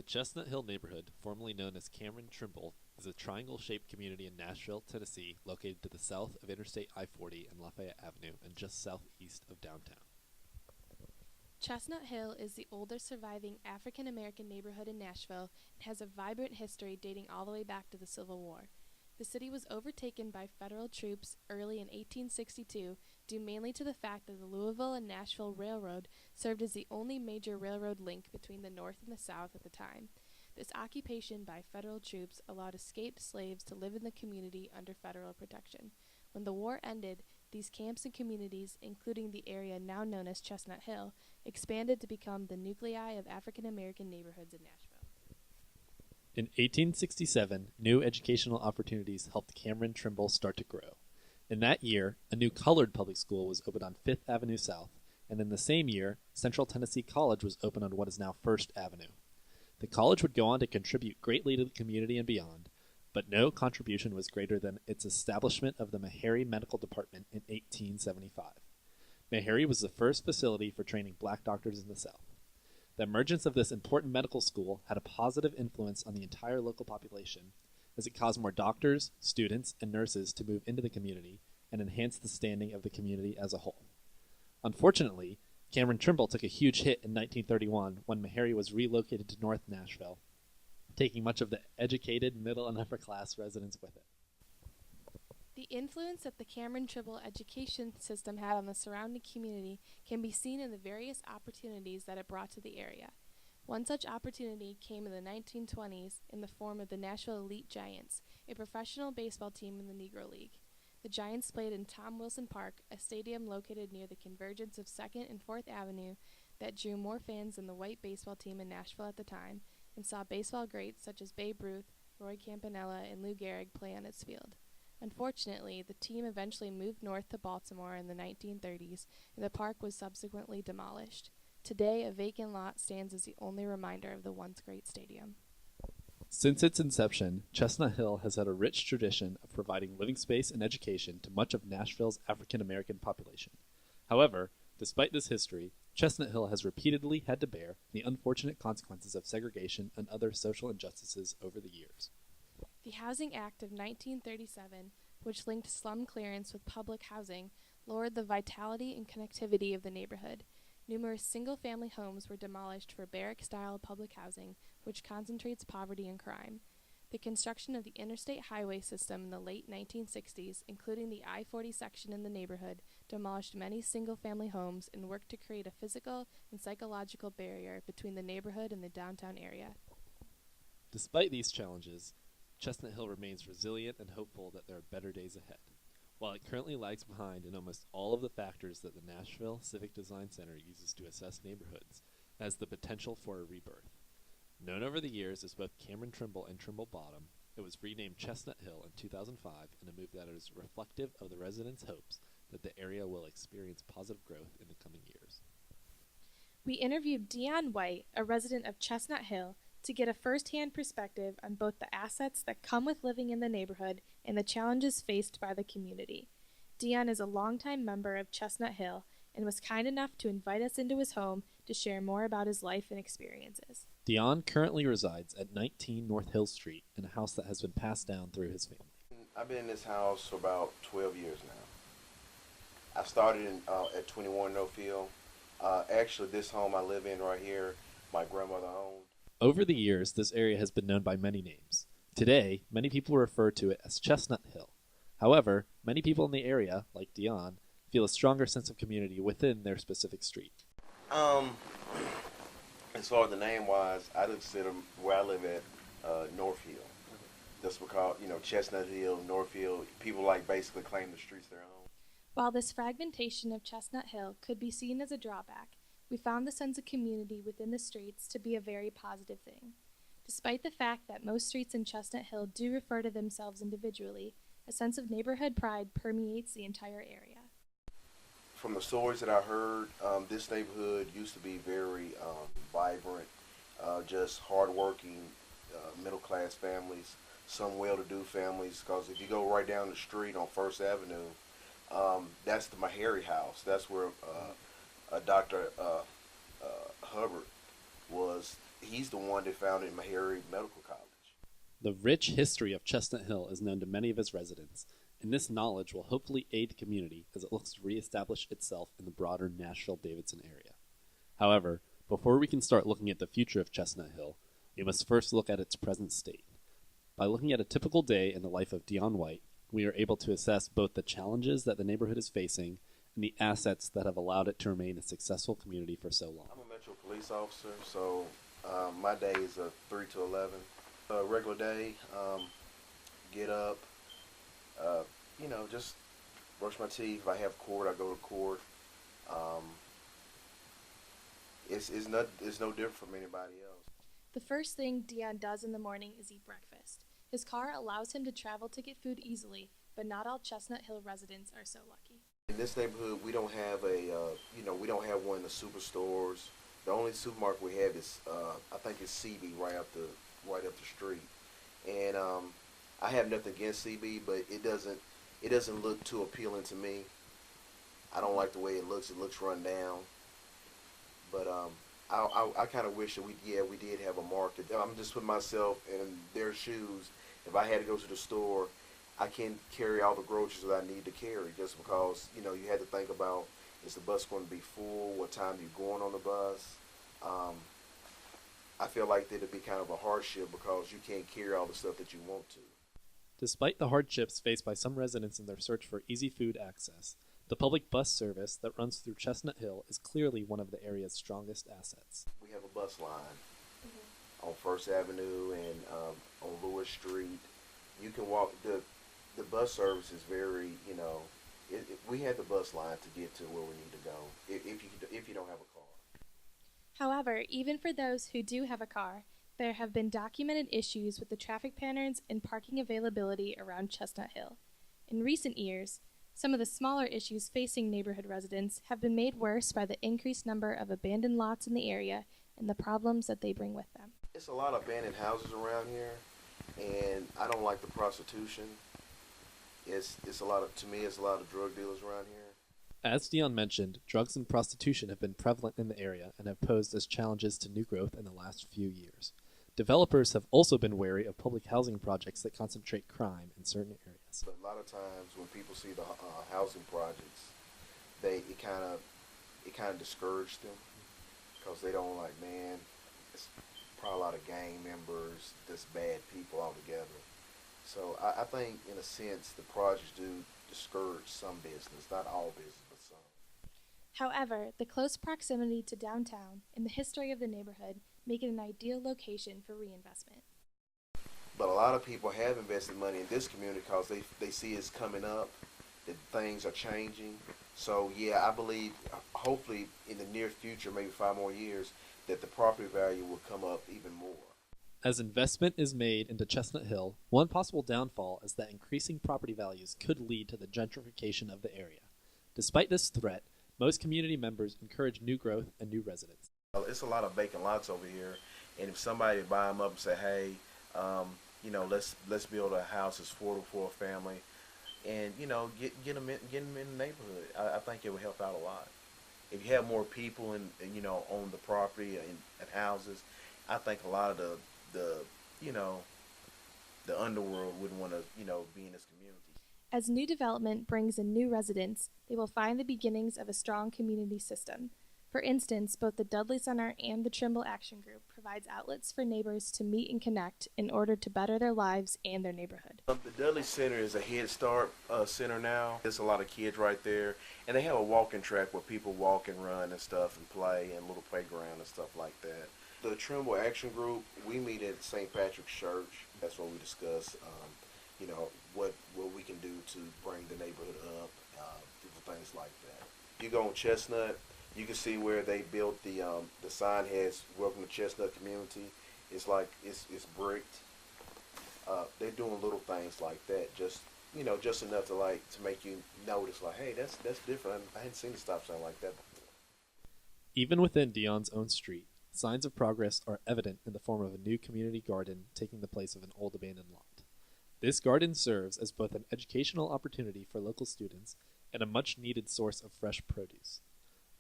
Chestnut Hill neighborhood, formerly known as Cameron Trimble, is a triangle-shaped community in Nashville, Tennessee, located to the south of Interstate I-40 and Lafayette Avenue and just southeast of downtown. Chestnut Hill is the oldest surviving African American neighborhood in Nashville and has a vibrant history dating all the way back to the Civil War. The city was overtaken by federal troops early in 1862 due mainly to the fact that the Louisville and Nashville Railroad served as the only major railroad link between the North and the South at the time. This occupation by federal troops allowed escaped slaves to live in the community under federal protection. When the war ended, these camps and communities, including the area now known as Chestnut Hill, expanded to become the nuclei of African American neighborhoods in Nashville. In 1867, new educational opportunities helped Cameron Trimble start to grow. In that year, a new colored public school was opened on Fifth Avenue South, and in the same year, Central Tennessee College was opened on what is now First Avenue. The college would go on to contribute greatly to the community and beyond, but no contribution was greater than its establishment of the Meharry Medical Department in 1875. Meharry was the first facility for training black doctors in the South. The emergence of this important medical school had a positive influence on the entire local population, as it caused more doctors, students, and nurses to move into the community and enhance the standing of the community as a whole. Unfortunately, Cameron Trimble took a huge hit in 1931 when Meharry was relocated to North Nashville, taking much of the educated middle and upper class residents with it. The influence that the Cameron Trimble education system had on the surrounding community can be seen in the various opportunities that it brought to the area. One such opportunity came in the 1920s in the form of the Nashville Elite Giants, a professional baseball team in the Negro League. The Giants played in Tom Wilson Park, a stadium located near the convergence of 2nd and 4th Avenue that drew more fans than the white baseball team in Nashville at the time, and saw baseball greats such as Babe Ruth, Roy Campanella, and Lou Gehrig play on its field. Unfortunately, the team eventually moved north to Baltimore in the 1930s, and the park was subsequently demolished. Today, a vacant lot stands as the only reminder of the once great stadium. Since its inception, Chestnut Hill has had a rich tradition of providing living space and education to much of Nashville's African American population. However, despite this history, Chestnut Hill has repeatedly had to bear the unfortunate consequences of segregation and other social injustices over the years. The Housing Act of 1937, which linked slum clearance with public housing, lowered the vitality and connectivity of the neighborhood. Numerous single-family homes were demolished for barrack-style public housing, which concentrates poverty and crime. The construction of the interstate highway system in the late 1960s, including the I-40 section in the neighborhood, demolished many single-family homes and worked to create a physical and psychological barrier between the neighborhood and the downtown area. Despite these challenges, Chestnut Hill remains resilient and hopeful that there are better days ahead. While it currently lags behind in almost all of the factors that the Nashville Civic Design Center uses to assess neighborhoods, it has the potential for a rebirth. Known over the years as both Cameron Trimble and Trimble Bottom, it was renamed Chestnut Hill in 2005 in a move that is reflective of the residents' hopes that the area will experience positive growth in the coming years. We interviewed Dion White, a resident of Chestnut Hill, to get a first-hand perspective on both the assets that come with living in the neighborhood and the challenges faced by the community. Dion is a longtime member of Chestnut Hill and was kind enough to invite us into his home to share more about his life and experiences. Dion currently resides at 19 North Hill Street in a house that has been passed down through his family. I've been in this house for about 12 years now. I started at 21 Northfield. Actually, this home I live in right here, my grandmother owned. Over the years, this area has been known by many names. Today, many people refer to it as Chestnut Hill. However, many people in the area, like Dion, feel a stronger sense of community within their specific street. As far as the name-wise, I consider where I live at Northfield. That's because, Chestnut Hill, Northfield, people like basically claim the streets their own. While this fragmentation of Chestnut Hill could be seen as a drawback, we found the sense of community within the streets to be a very positive thing. Despite the fact that most streets in Chestnut Hill do refer to themselves individually, a sense of neighborhood pride permeates the entire area. From the stories that I heard, this neighborhood used to be very vibrant, just hardworking, middle-class families, some well-to-do families, because if you go right down the street on First Avenue, that's the Meharry house. That's where Dr. Hubbard was he's the one that founded Meharry Medical College. The rich history of Chestnut Hill is known to many of its residents, and this knowledge will hopefully aid the community as it looks to reestablish itself in the broader Nashville-Davidson area. However, before we can start looking at the future of Chestnut Hill, we must first look at its present state. By looking at a typical day in the life of Dion White, we are able to assess both the challenges that the neighborhood is facing and the assets that have allowed it to remain a successful community for so long. I'm a Metro police officer, so my day is a 3 to 11. A regular day, get up, just brush my teeth. If I have court, I go to court. It's no different from anybody else. The first thing Dion does in the morning is eat breakfast. His car allows him to travel to get food easily, but not all Chestnut Hill residents are so lucky. In this neighborhood, we don't have we don't have one of the superstores. The only supermarket we have is, I think it's CB right up the street. And I have nothing against CB, but it doesn't look too appealing to me. I don't like the way it looks. It looks run down. But I kind of wish that we did have a market. I'm just putting myself in their shoes. If I had to go to the store, I can't carry all the groceries that I need to carry, just because you had to think about, is the bus going to be full? What time you're going on the bus? I feel like that'd be kind of a hardship because you can't carry all the stuff that you want to. Despite the hardships faced by some residents in their search for easy food access, the public bus service that runs through Chestnut Hill is clearly one of the area's strongest assets. We have a bus line on First Avenue and on Lewis Street. You can walk. The bus service is very, we have the bus line to get to where we need to go if you don't have a car. However, even for those who do have a car, there have been documented issues with the traffic patterns and parking availability around Chestnut Hill. In recent years, some of the smaller issues facing neighborhood residents have been made worse by the increased number of abandoned lots in the area and the problems that they bring with them. It's a lot of abandoned houses around here, and I don't like the prostitution. To me, it's a lot of drug dealers around here. As Dion mentioned, drugs and prostitution have been prevalent in the area and have posed as challenges to new growth in the last few years. Developers have also been wary of public housing projects that concentrate crime in certain areas. But a lot of times when people see the housing projects, it kind of discourages them because they don't like, man, it's probably a lot of gang members, just bad people altogether. So I think, in a sense, the projects do discourage some business, not all business, but some. However, the close proximity to downtown and the history of the neighborhood make it an ideal location for reinvestment. But a lot of people have invested money in this community because they see it's coming up, that things are changing. So yeah, I believe, hopefully in the near future, maybe 5 more years, that the property value will come up even more. As investment is made into Chestnut Hill, one possible downfall is that increasing property values could lead to the gentrification of the area. Despite this threat, most community members encourage new growth and new residents. It's a lot of vacant lots over here, and if somebody buy them up and say, hey, let's build a house that's affordable for a family, and get them in the neighborhood, I think it would help out a lot. If you have more people on the property and houses, I think a lot of the underworld wouldn't want to be in this community. As new development brings in new residents, they will find the beginnings of a strong community system. For instance, both the Dudley Center and the Trimble Action Group provides outlets for neighbors to meet and connect in order to better their lives and their neighborhood. The Dudley Center is a Head Start center now. There's a lot of kids right there, and they have a walking track where people walk and run and stuff and play, and a little playground and stuff like that. The Trimble Action Group, we meet at St. Patrick's Church. That's where we discuss, what we can do to bring the neighborhood up, different things like that. You go on Chestnut, you can see where they built the sign has "Welcome to Chestnut Community." It's like it's bricked. They're doing little things like that, just enough to make you notice, like, hey, that's different. I hadn't seen a stop sign like that before. Even within Dion's own street, signs of progress are evident in the form of a new community garden taking the place of an old abandoned lot. This garden serves as both an educational opportunity for local students and a much-needed source of fresh produce.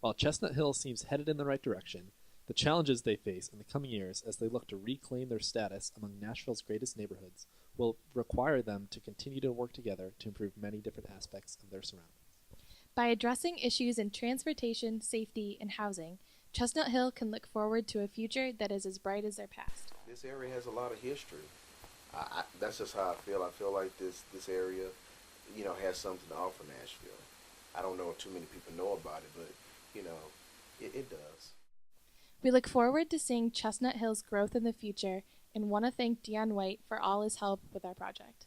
While Chestnut Hill seems headed in the right direction, The challenges they face in the coming years as they look to reclaim their status among Nashville's greatest neighborhoods will require them to continue to work together to improve many different aspects of their surroundings. By addressing issues in transportation, safety, and housing, Chestnut Hill can look forward to a future that is as bright as their past. This area has a lot of history. That's just how I feel. I feel like this area, has something to offer Nashville. I don't know if too many people know about it, but it does. We look forward to seeing Chestnut Hill's growth in the future and want to thank Dion White for all his help with our project.